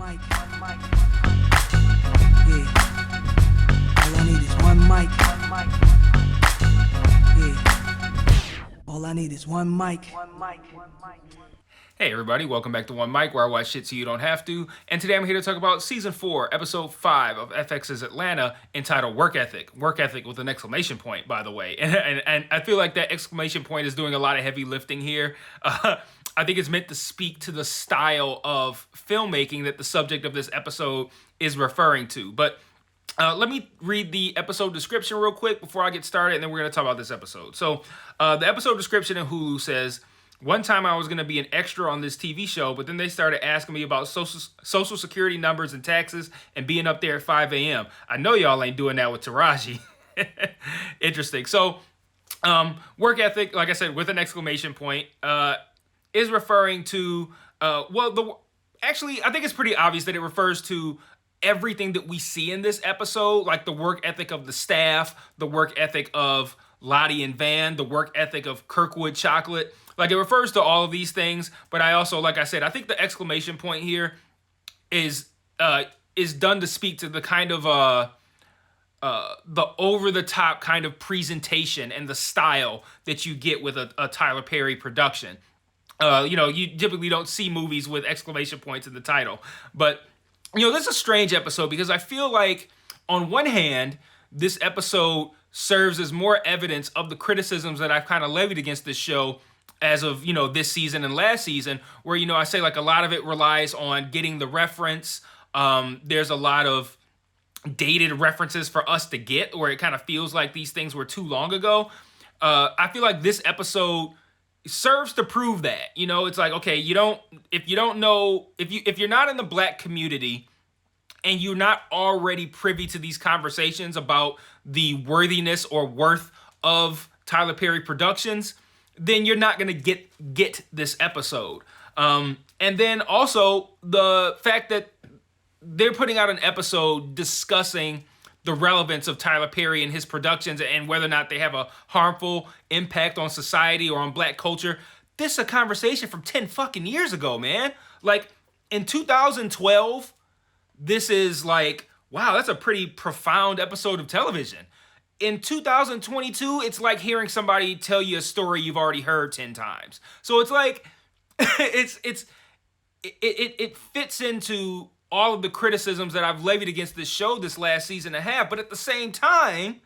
mic. Yeah. All I need is one mic. Yeah. All I need is one mic. Hey everybody, welcome back to One Mic, where I watch shit so you don't have to. And today I'm here to talk about Season 4, Episode 5 of FX's Atlanta, entitled Work Ethic. Work Ethic with an exclamation point, by the way. And I feel like that exclamation point is doing a lot of heavy lifting here. I think it's meant to speak to the style of filmmaking that the subject of this episode is referring to. But let me read the episode description real quick before I get started, and then we're going to talk about this episode. So the episode description in Hulu says, one time I was going to be an extra on this TV show, but then they started asking me about social security numbers and taxes and being up there at 5 a.m. I know y'all ain't doing that with Taraji. Interesting. So work ethic, like I said, with an exclamation point, is referring to, actually, I think it's pretty obvious that it refers to everything that we see in this episode, like the work ethic of the staff, the work ethic of Lottie and Van, the work ethic of Kirkwood Chocolate. Like, it refers to all of these things, but I also, like I said, I think the exclamation point here is done to speak to the kind of the over-the-top kind of presentation and the style that you get with a Tyler Perry production. You typically don't see movies with exclamation points in the title, but this is a strange episode because I feel like, on one hand, this episode serves as more evidence of the criticisms that I've kind of levied against this show as of, this season and last season, where, I say, like, a lot of it relies on getting the reference. There's a lot of dated references for us to get, where it kind of feels like these things were too long ago. I feel like this episode serves to prove that. It's like, okay, if you're not in the Black community and you're not already privy to these conversations about the worthiness or worth of Tyler Perry Productions, then you're not going to get this episode. And then also the fact that they're putting out an episode discussing the relevance of Tyler Perry and his productions and whether or not they have a harmful impact on society or on Black culture. This is a conversation from 10 fucking years ago, man. Like, in 2012, this is like, wow, that's a pretty profound episode of television. In 2022, it's like hearing somebody tell you a story you've already heard 10 times. So it's like, it fits into all of the criticisms that I've levied against this show this last season and a half. But at the same time,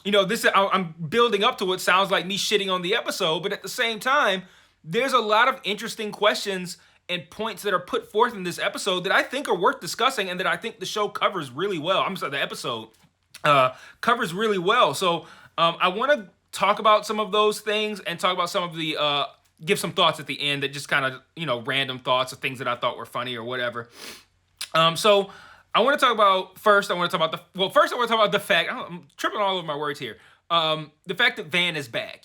I'm building up to what sounds like me shitting on the episode. But at the same time, there's a lot of interesting questions and points that are put forth in this episode that I think are worth discussing and that I think the show covers really well. The episode covers really well. So I want to talk about some of those things and talk about some of the, give some thoughts at the end that just kind of, random thoughts of things that I thought were funny or whatever. So I want to talk about, the fact, I'm tripping all over my words here. The fact that Van is back.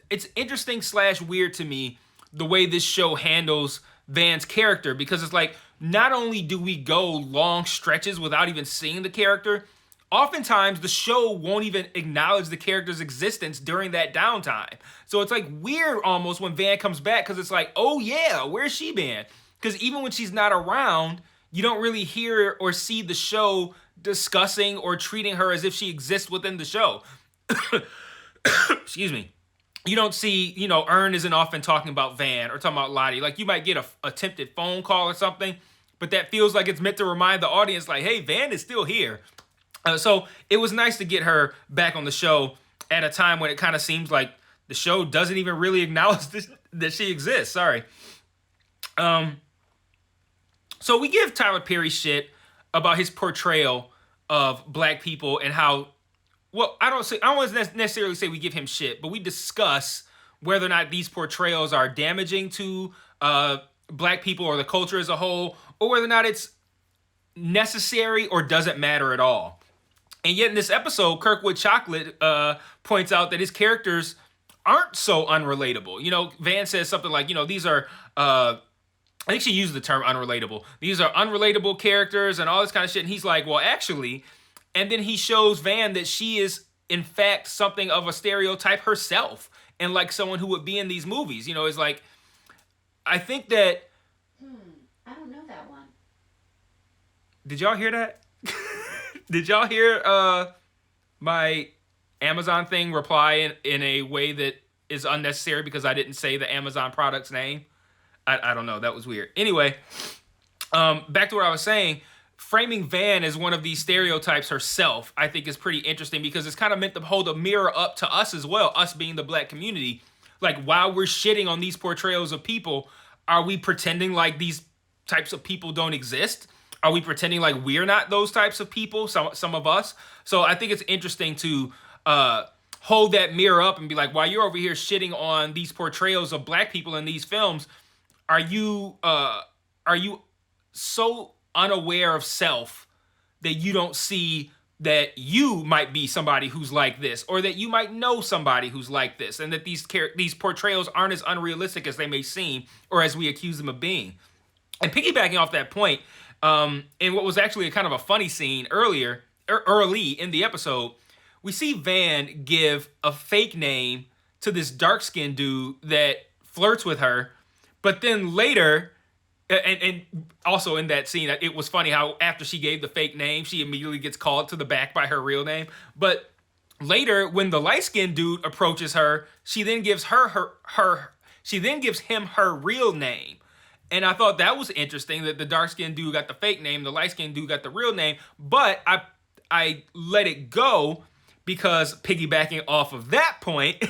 It's interesting / weird to me the way this show handles Van's character, because it's like, not only do we go long stretches without even seeing the character, oftentimes the show won't even acknowledge the character's existence during that downtime. So it's like weird almost when Van comes back, because it's like, oh yeah, where's she been? Because even when she's not around, you don't really hear or see the show discussing or treating her as if she exists within the show. Excuse me. You don't see, Ern isn't often talking about Van or talking about Lottie. Like, you might get a attempted phone call or something, but that feels like it's meant to remind the audience, like, hey, Van is still here. So it was nice to get her back on the show at a time when it kind of seems like the show doesn't even really acknowledge that she exists. Sorry. So we give Tyler Perry shit about his portrayal of Black people and how, well, I don't want to necessarily say we give him shit, but we discuss whether or not these portrayals are damaging to Black people or the culture as a whole, or whether or not it's necessary or doesn't matter at all. And yet in this episode, Kirkwood Chocolate points out that his characters aren't so unrelatable. Van says something like, these are, I think she used the term unrelatable. These are unrelatable characters and all this kind of shit. And he's like, well, actually, and then he shows Van that she is, in fact, something of a stereotype herself and like someone who would be in these movies. It's like, I think that... I don't know that one. Did y'all hear that? Did y'all hear my Amazon thing reply in a way that is unnecessary because I didn't say the Amazon product's name? I don't know. That was weird. Anyway, back to what I was saying. Framing Van as one of these stereotypes herself, I think, is pretty interesting because it's kind of meant to hold a mirror up to us as well, us being the black community. Like, while we're shitting on these portrayals of people, are we pretending like these types of people don't exist? Are we pretending like we're not those types of people, some of us? So I think it's interesting to hold that mirror up and be like, while you're over here shitting on these portrayals of black people in these films, are you so unaware of self that you don't see that you might be somebody who's like this, or that you might know somebody who's like this, and that these portrayals aren't as unrealistic as they may seem, or as we accuse them of being? And piggybacking off that point, in what was actually a kind of a funny scene early in the episode, we see Van give a fake name to this dark-skinned dude that flirts with her, but then later, and also in that scene, it was funny how after she gave the fake name, she immediately gets called to the back by her real name. But later, when the light-skinned dude approaches her, she then gives him her real name. And I thought that was interesting that the dark-skinned dude got the fake name, the light-skinned dude got the real name. But I let it go because, piggybacking off of that point,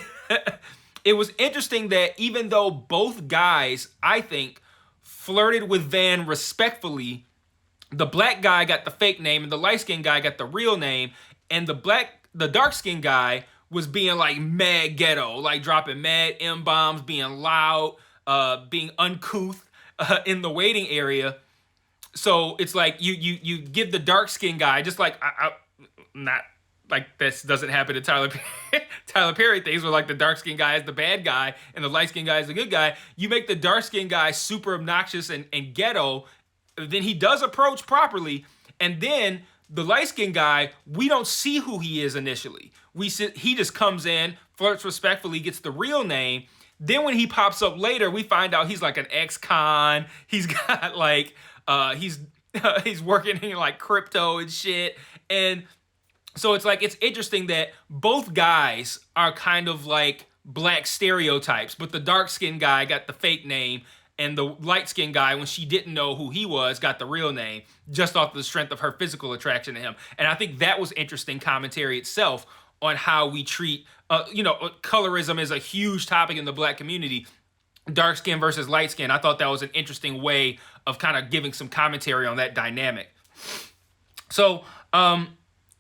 it was interesting that even though both guys, I think, flirted with Van respectfully, the black guy got the fake name and the light-skinned guy got the real name, and the dark-skinned guy was being like mad ghetto, like dropping mad M-bombs, being loud, being uncouth in the waiting area. So it's like you give the dark-skinned guy, just like not like this doesn't happen to Tyler Perry things where like the dark-skinned guy is the bad guy and the light-skinned guy is the good guy. You make the dark-skinned guy super obnoxious and ghetto, then he does approach properly, and then the light-skinned guy, we don't see who he is initially. He just comes in, flirts respectfully, gets the real name. Then when he pops up later, we find out he's like an ex-con. He's got like he's working in like crypto and shit. And so it's like, it's interesting that both guys are kind of like black stereotypes, but the dark-skinned guy got the fake name, and the light-skinned guy, when she didn't know who he was, got the real name, just off the strength of her physical attraction to him. And I think that was interesting commentary itself on how we treat, colorism is a huge topic in the black community. Dark skin versus light skin. I thought that was an interesting way of kind of giving some commentary on that dynamic. So,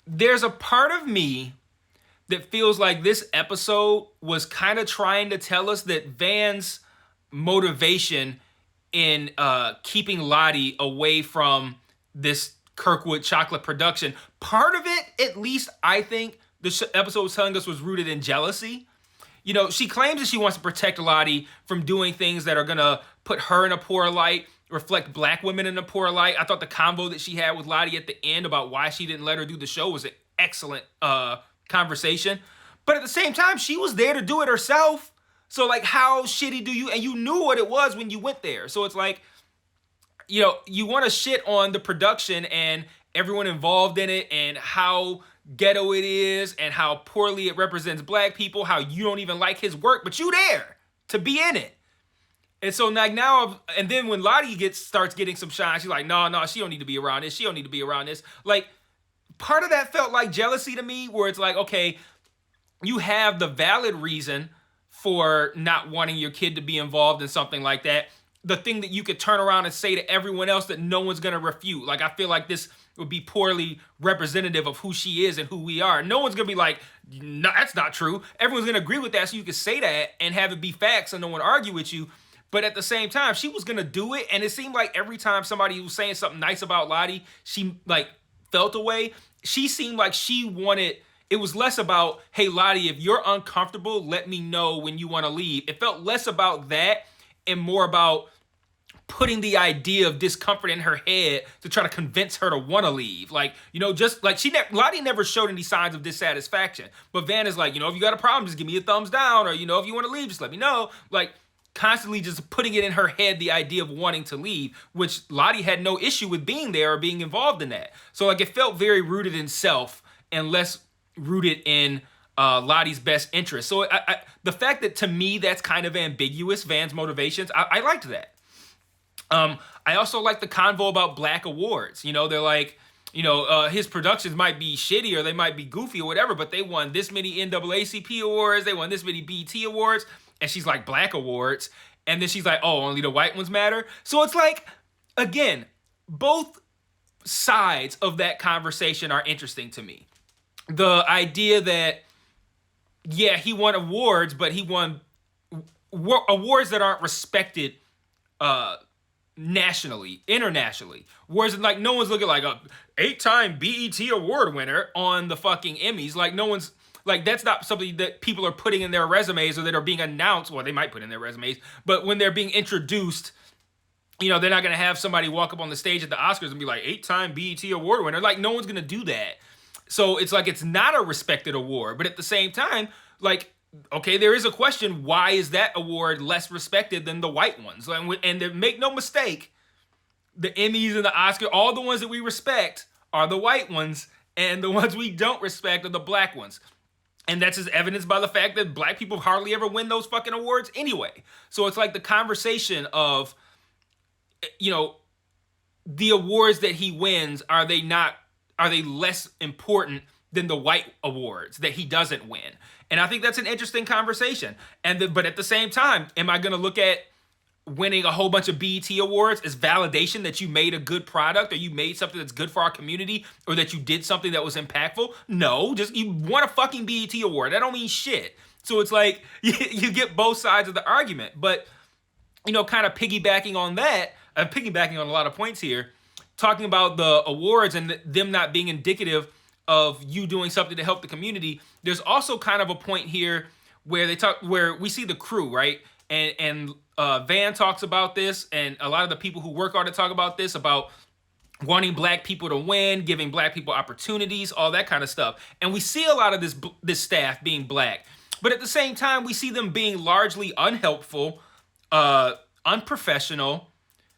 there's a part of me that feels like this episode was kind of trying to tell us that Van's motivation in keeping Lottie away from this Kirkwood chocolate production, part of it, at least I think the episode was telling us, was rooted in jealousy. You know, she claims that she wants to protect Lottie from doing things that are going to put her in a poor light, reflect black women in a poor light. I thought the convo that she had with Lottie at the end about why she didn't let her do the show was an excellent conversation. But at the same time, she was there to do it herself. So like, how shitty do you, and you knew what it was when you went there. So it's like, you know, you want to shit on the production and everyone involved in it and how ghetto it is and how poorly it represents black people, how you don't even like his work, but you there to be in it. And so like now, and then when Lottie starts getting some shine, she's like, no, she don't need to be around this. She don't need to be around this. Like, part of that felt like jealousy to me, where it's like, okay, you have the valid reason for not wanting your kid to be involved in something like that. The thing that you could turn around and say to everyone else that no one's going to refute. Like, I feel like this would be poorly representative of who she is and who we are. No one's going to be like, no, that's not true. Everyone's going to agree with that, so you can say that and have it be facts and no one argue with you. But at the same time, she was going to do it. And it seemed like every time somebody was saying something nice about Lottie, she like felt away. She seemed like she wanted, it was less about, hey, Lottie, if you're uncomfortable, let me know when you want to leave. It felt less about that and more about putting the idea of discomfort in her head to try to convince her to want to leave. Like, you know, just like Lottie never showed any signs of dissatisfaction. But Van is like, you know, if you got a problem, just give me a thumbs down. Or, you know, if you want to leave, just let me know. Like, constantly just putting it in her head, the idea of wanting to leave, which Lottie had no issue with being there or being involved in that. So like it felt very rooted in self and less rooted in Lottie's best interest. So the fact that to me that's kind of ambiguous, Van's motivations, I liked that. I also like the convo about black awards. You know, they're like, you know, his productions might be shitty or they might be goofy or whatever, but they won this many NAACP awards, they won this many BET awards, and she's like, black awards, and then she's like, oh, only the white ones matter? So it's like, again, both sides of that conversation are interesting to me. The idea that, yeah, he won awards, but he won awards that aren't respected nationally, internationally. Whereas like no one's looking like a 8-time BET award winner on the fucking Emmys. Like no one's like, that's not something that people are putting in their resumes or that are being announced. Well, they might put in their resumes, but when they're being introduced, you know, they're not gonna have somebody walk up on the stage at the Oscars and be like 8-time BET award winner. Like no one's gonna do that. So it's like it's not a respected award, but at the same time, like, okay, there is a question, why is that award less respected than the white ones? And make no mistake, the Emmys and the Oscars, all the ones that we respect are the white ones, and the ones we don't respect are the black ones. And that's as evidenced by the fact that black people hardly ever win those fucking awards anyway. So it's like the conversation of, you know, the awards that he wins, are they less important than the white awards that he doesn't win? And I think that's an interesting conversation. But at the same time, am I going to look at winning a whole bunch of BET awards as validation that you made a good product or you made something that's good for our community or that you did something that was impactful? No, just you won a fucking BET award. That don't mean shit. So it's like you get both sides of the argument. But, you know, kind of piggybacking on that, piggybacking on a lot of points here, talking about the awards and them not being indicative of you doing something to help the community, there's also kind of a point here where where we see the crew, right? And Van talks about this, and a lot of the people who work hard to talk about this, about wanting black people to win, giving black people opportunities, all that kind of stuff. And we see a lot of this staff being black, but at the same time, we see them being largely unhelpful, unprofessional,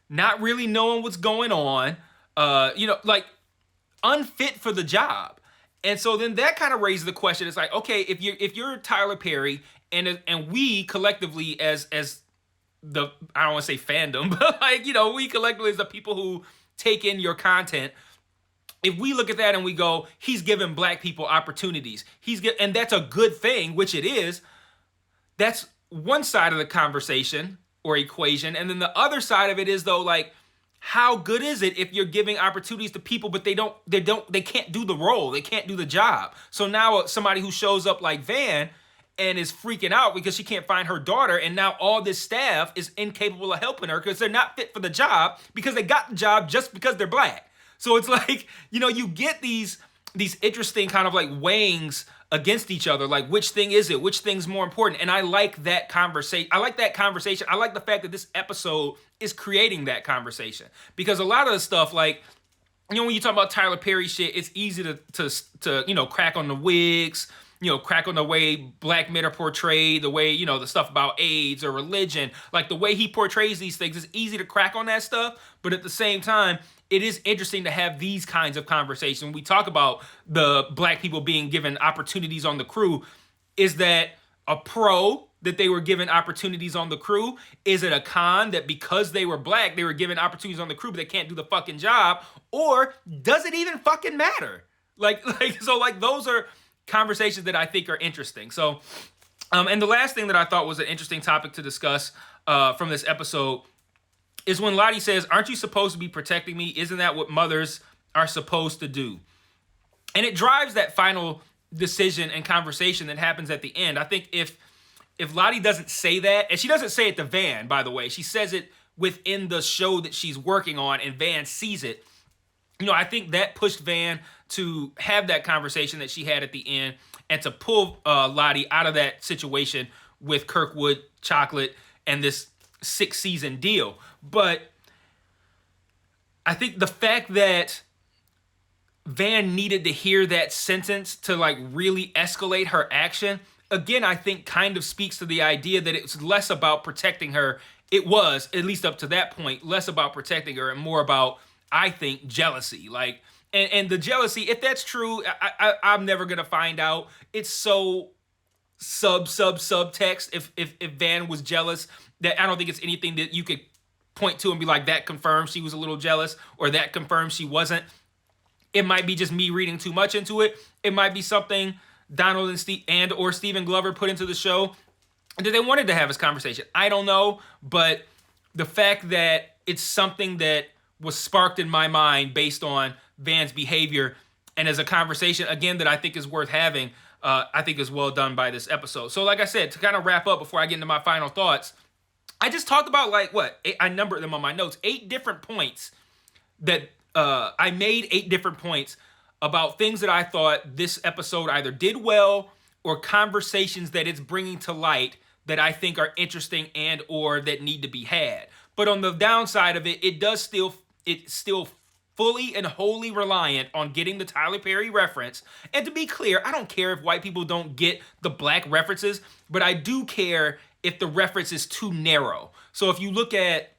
not really knowing what's going on, you know, like unfit for the job. And so then that kind of raises the question. It's like, okay, if you're Tyler Perry and we collectively as the, I don't want to say fandom, but like, you know, we collectively as the people who take in your content, if we look at that and we go, he's giving black people opportunities, and that's a good thing, which it is, that's one side of the conversation or equation. And then the other side of it is, though, like, how good is it if you're giving opportunities to people, but they can't do the role, they can't do the job? So now somebody who shows up like Van and is freaking out because she can't find her daughter, and now all this staff is incapable of helping her because they're not fit for the job because they got the job just because they're black. So it's like, you know, you get these interesting kind of like weighings against each other, like which thing is it, which thing's more important. And I like that conversation. I like the fact that this episode is creating that conversation, because a lot of the stuff, like, you know, when you talk about Tyler Perry shit, it's easy to you know, crack on the wigs, you know, crack on the way black men are portrayed, the way, you know, the stuff about AIDS or religion, like the way he portrays these things, it's easy to crack on that stuff. But at the same time, it is interesting to have these kinds of conversations. When we talk about the black people being given opportunities on the crew, is that a pro that they were given opportunities on the crew? Is it a con that because they were black, they were given opportunities on the crew, but they can't do the fucking job? Or does it even fucking matter? Like those are conversations that I think are interesting. So, and the last thing that I thought was an interesting topic to discuss from this episode is when Lottie says, aren't you supposed to be protecting me? Isn't that what mothers are supposed to do? And it drives that final decision and conversation that happens at the end. I think if Lottie doesn't say that, and she doesn't say it to Van, by the way, she says it within the show that she's working on, and Van sees it, you know, I think that pushed Van to have that conversation that she had at the end and to pull Lottie out of that situation with Kirkwood Chocolate and this 6-season deal. But I think the fact that Van needed to hear that sentence to like really escalate her action, again, I think kind of speaks to the idea that it's less about protecting her. It was, at least up to that point, less about protecting her and more about, I think, jealousy. Like, and the jealousy, if that's true, I'm never gonna find out. It's so subtext if Van was jealous that I don't think it's anything that you could point to and be like, that confirms she was a little jealous or that confirms she wasn't. It might be just me reading too much into it. It might be something Donald or Stephen Glover put into the show that they wanted to have this conversation. I don't know, but the fact that it's something that was sparked in my mind based on Van's behavior and as a conversation, again, that I think is worth having, I think is well done by this episode. So like I said, to kind of wrap up before I get into my final thoughts, I just talked about I numbered them on my notes, 8 different points that I made 8 different points about things that I thought this episode either did well or conversations that it's bringing to light that I think are interesting and or that need to be had. But on the downside of it, it's still fully and wholly reliant on getting the Tyler Perry reference. And to be clear, I don't care if white people don't get the black references, but I do care if the reference is too narrow. So if you look at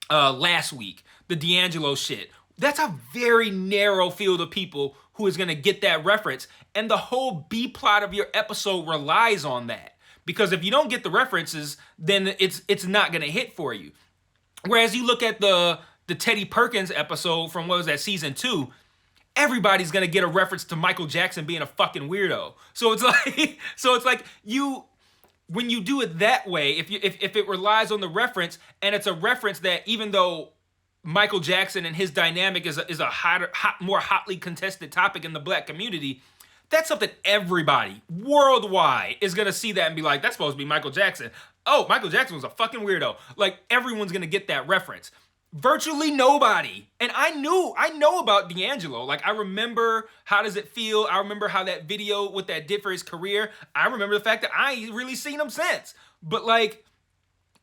last week, the D'Angelo shit, that's a very narrow field of people who is going to get that reference. And the whole B plot of your episode relies on that. Because if you don't get the references, then it's not going to hit for you. Whereas you look at the Teddy Perkins episode from, what was that, season 2, everybody's going to get a reference to Michael Jackson being a fucking weirdo. So it's like when you do it that way, if it relies on the reference, and it's a reference that, even though Michael Jackson and his dynamic is a more hotly contested topic in the black community, that's something everybody worldwide is going to see that and be like, that's supposed to be Michael Jackson. Oh, Michael Jackson was a fucking weirdo. Like, everyone's going to get that reference. Virtually nobody. And I know about D'Angelo. Like, I remember How Does It Feel? I remember how that video, what that did for his career. I remember the fact that I ain't really seen him since. But, like,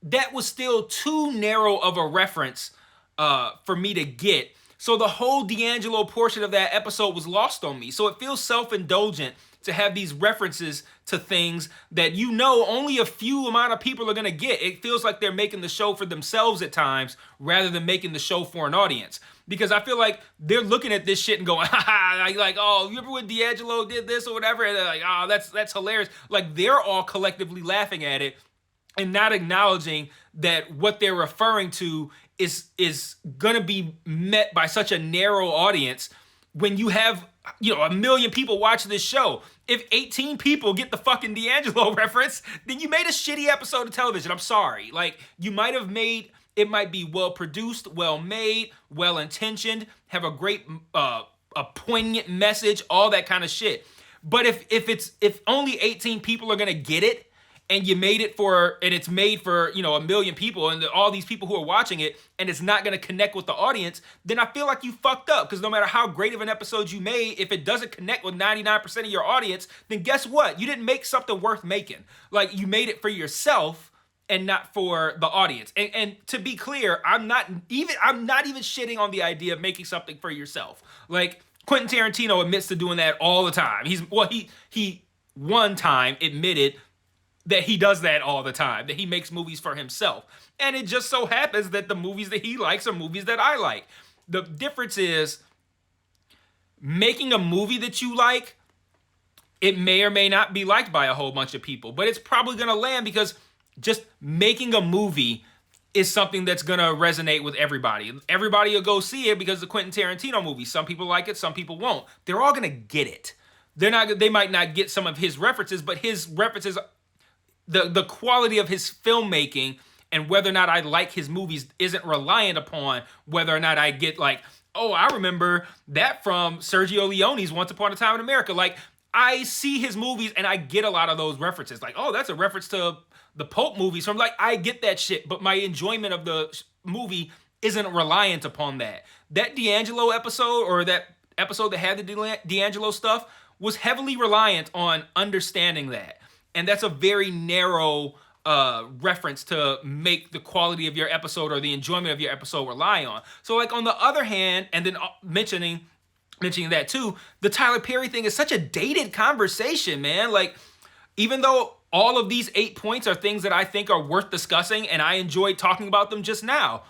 that was still too narrow of a reference for me to get. So the whole D'Angelo portion of that episode was lost on me. So it feels self-indulgent to have these references to things that only a few amount of people are going to get. It feels like they're making the show for themselves at times rather than making the show for an audience. Because I feel like they're looking at this shit and going, like, oh, you remember when D'Angelo did this or whatever? And they're like, oh, that's hilarious. Like, they're all collectively laughing at it and not acknowledging that what they're referring to is gonna be met by such a narrow audience when you have, 1 million people watching this show. If 18 people get the fucking D'Angelo reference, then you made a shitty episode of television. I'm sorry. Like, it might be well produced, well made, well intentioned, have a great, a poignant message, all that kind of shit. But if only 18 people are gonna get it, and it's made for, 1 million people and all these people who are watching it, and it's not going to connect with the audience, then I feel like you fucked up. Because no matter how great of an episode you made, if it doesn't connect with 99% of your audience, then guess what? You didn't make something worth making. Like, you made it for yourself and not for the audience. And to be clear, I'm not even shitting on the idea of making something for yourself. Like, Quentin Tarantino admits to doing that all the time. He one time admitted that he does that all the time, that he makes movies for himself. And it just so happens that the movies that he likes are movies that I like. The difference is, making a movie that you like, it may or may not be liked by a whole bunch of people, but it's probably gonna land because just making a movie is something that's gonna resonate with everybody. Everybody will go see it because of the Quentin Tarantino movie. Some people like it, some people won't. They're all gonna get it. They might not get some of his references, but his references, the quality of his filmmaking and whether or not I like his movies isn't reliant upon whether or not I get like, oh, I remember that from Sergio Leone's Once Upon a Time in America. Like, I see his movies and I get a lot of those references. Like, oh, that's a reference to the Pope movies. So I'm like, I get that shit, but my enjoyment of the movie isn't reliant upon that. That D'Angelo episode, or that episode that had the D'Angelo stuff, was heavily reliant on understanding that. And that's a very narrow reference to make the quality of your episode or the enjoyment of your episode rely on. So, like, on the other hand, and then mentioning that too, the Tyler Perry thing is such a dated conversation, man. Like, even though all of these 8 points are things that I think are worth discussing and I enjoyed talking about them just now,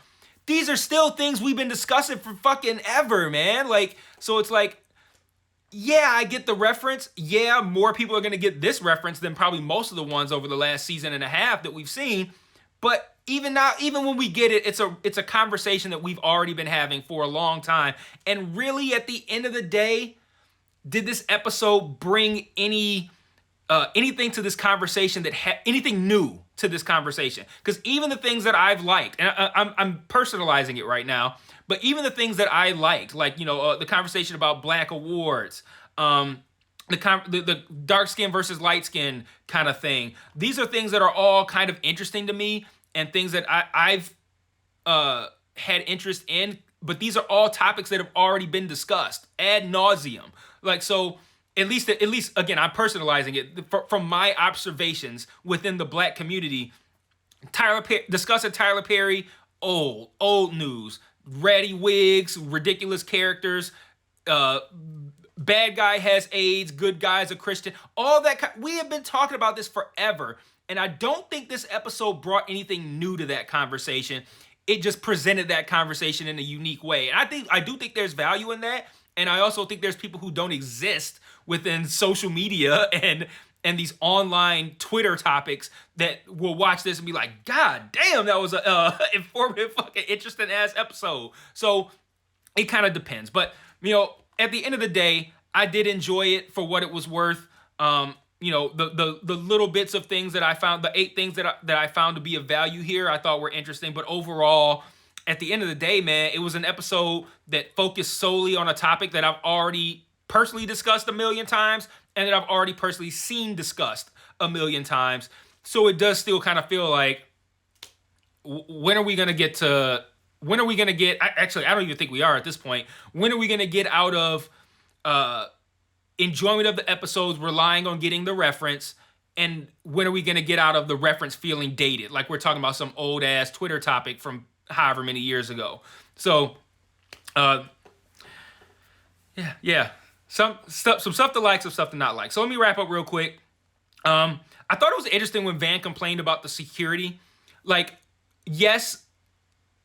these are still things we've been discussing for fucking ever, man. Like, so it's like, yeah, I get the reference. Yeah, more people are going to get this reference than probably most of the ones over the last season and a half that we've seen. But even now, even when we get it, it's a conversation that we've already been having for a long time. And really, at the end of the day, did this episode bring anything to this conversation anything new to this conversation? Because even the things that I've liked, and I'm personalizing it right now, but even the things that I liked, like, the conversation about Black awards, the dark skin versus light skin kind of thing. These are things that are all kind of interesting to me and things that I've had interest in. But these are all topics that have already been discussed ad nauseum. Like, so at least again, I'm personalizing it from my observations within the Black community. Discussing Tyler Perry, old news. Ratty wigs, ridiculous characters, bad guy has AIDS, good guy's a Christian, all that. We have been talking about this forever, and I don't think this episode brought anything new to that conversation. It just presented that conversation in a unique way, and I do think there's value in that, and I also think there's people who don't exist within social media and these online Twitter topics that will watch this and be like, God damn, that was a informative, fucking interesting ass episode. So it kind of depends. But, at the end of the day, I did enjoy it for what it was worth. The little bits of things that I found, the 8 things that I found to be of value here, I thought were interesting. But overall, at the end of the day, man, it was an episode that focused solely on a topic that I've already personally discussed a million times and that I've already personally seen discussed a million times. So it does still kind of feel like, when are we going to get, actually, I don't even think we are at this point. When are we going to get out of enjoyment of the episodes, relying on getting the reference, and when are we going to get out of the reference feeling dated? Like we're talking about some old ass Twitter topic from however many years ago. So, yeah. Some stuff to like, some stuff to not like. So let me wrap up real quick. I thought it was interesting when Van complained about the security. Like, yes,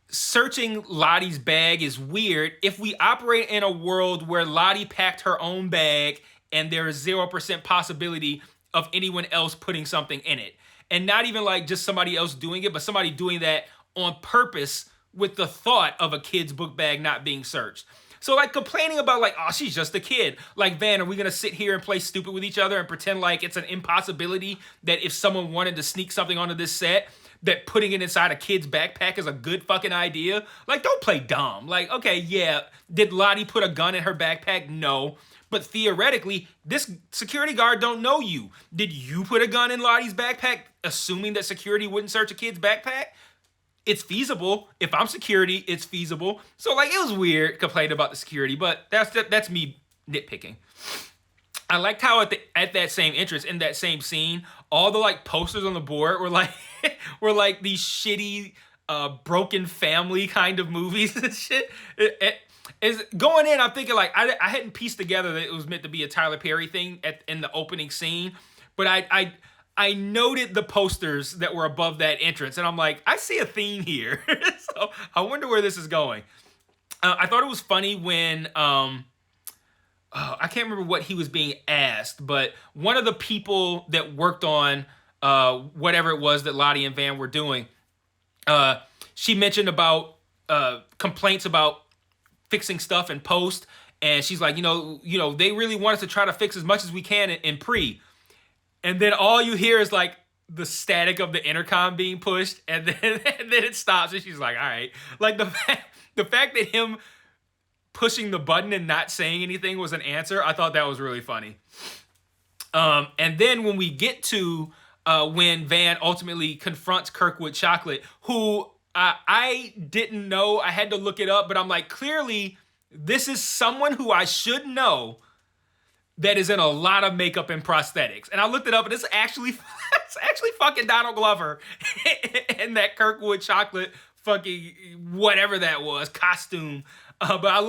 searching Lottie's bag is weird if we operate in a world where Lottie packed her own bag and there is 0% possibility of anyone else putting something in it. And not even like just somebody else doing it, but somebody doing that on purpose with the thought of a kid's book bag not being searched. So like complaining about like, oh, she's just a kid. Like, Van, are we going to sit here and play stupid with each other and pretend like it's an impossibility that if someone wanted to sneak something onto this set, that putting it inside a kid's backpack is a good fucking idea? Like, don't play dumb. Like, okay, yeah, did Lottie put a gun in her backpack? No. But theoretically, this security guard don't know you. Did you put a gun in Lottie's backpack assuming that security wouldn't search a kid's backpack? It's feasible. If I'm security, it's feasible. So like, it was weird complaining about the security, but that's me nitpicking. I liked how at that same entrance, in that same scene, all the like posters on the board were like were like these shitty broken family kind of movies and shit. Is going in, I'm thinking like I hadn't pieced together that it was meant to be a Tyler Perry thing in the opening scene, but I noted the posters that were above that entrance, and I'm like, I see a theme here. So I wonder where this is going. I thought it was funny when I can't remember what he was being asked, but one of the people that worked on whatever it was that Lottie and Van were doing, she mentioned about complaints about fixing stuff in post, and she's like, they really want us to try to fix as much as we can in pre. And then all you hear is like the static of the intercom being pushed, and then it stops, and she's like, all right. Like the fact that him pushing the button and not saying anything was an answer, I thought that was really funny. And then when we get to when Van ultimately confronts Kirkwood Chocolate, who I didn't know, I had to look it up, but I'm like, clearly this is someone who I should know that is in a lot of makeup and prosthetics. And I looked it up, and it's actually fucking Donald Glover and that Kirkwood Chocolate fucking whatever that was costume. But I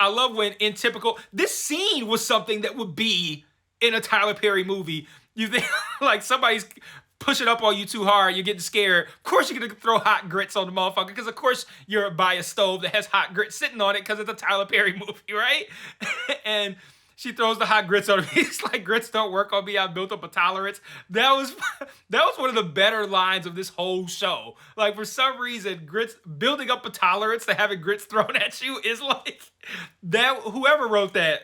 love when in typical, this scene was something that would be in a Tyler Perry movie. You think like somebody's pushing up on you too hard, you're getting scared. Of course you're gonna throw hot grits on the motherfucker, because of course you're by a stove that has hot grits sitting on it because it's a Tyler Perry movie, right? And she throws the hot grits on me. It's like, grits don't work on me. I built up a tolerance. That was one of the better lines of this whole show. Like, for some reason, grits building up a tolerance to having grits thrown at you is like that. Whoever wrote that,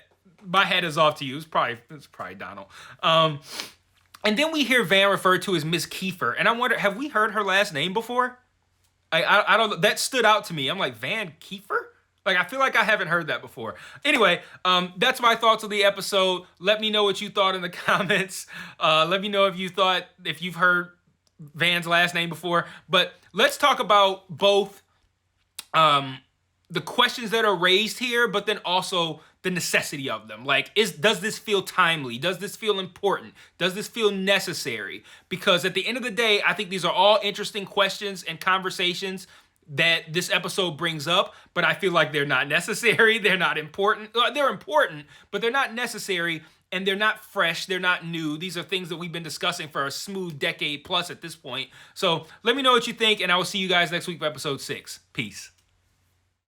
my hat is off to you. It's probably Donald. And then we hear Van referred to as Miss Kiefer, and I wonder, have we heard her last name before? I don't know. That stood out to me. I'm like, Van Kiefer? Like, I feel like I haven't heard that before. Anyway, that's my thoughts on the episode. Let me know what you thought in the comments. Let me know if you've heard Van's last name before. But let's talk about both the questions that are raised here, but then also the necessity of them. Like, does this feel timely? Does this feel important? Does this feel necessary? Because at the end of the day, I think these are all interesting questions and conversations that this episode brings up, but I feel like they're not necessary. They're not important. They're important, but they're not necessary, and they're not fresh. They're not new. These are things that we've been discussing for a smooth decade plus at this point. So let me know what you think, and I will see you guys next week for episode 6. Peace.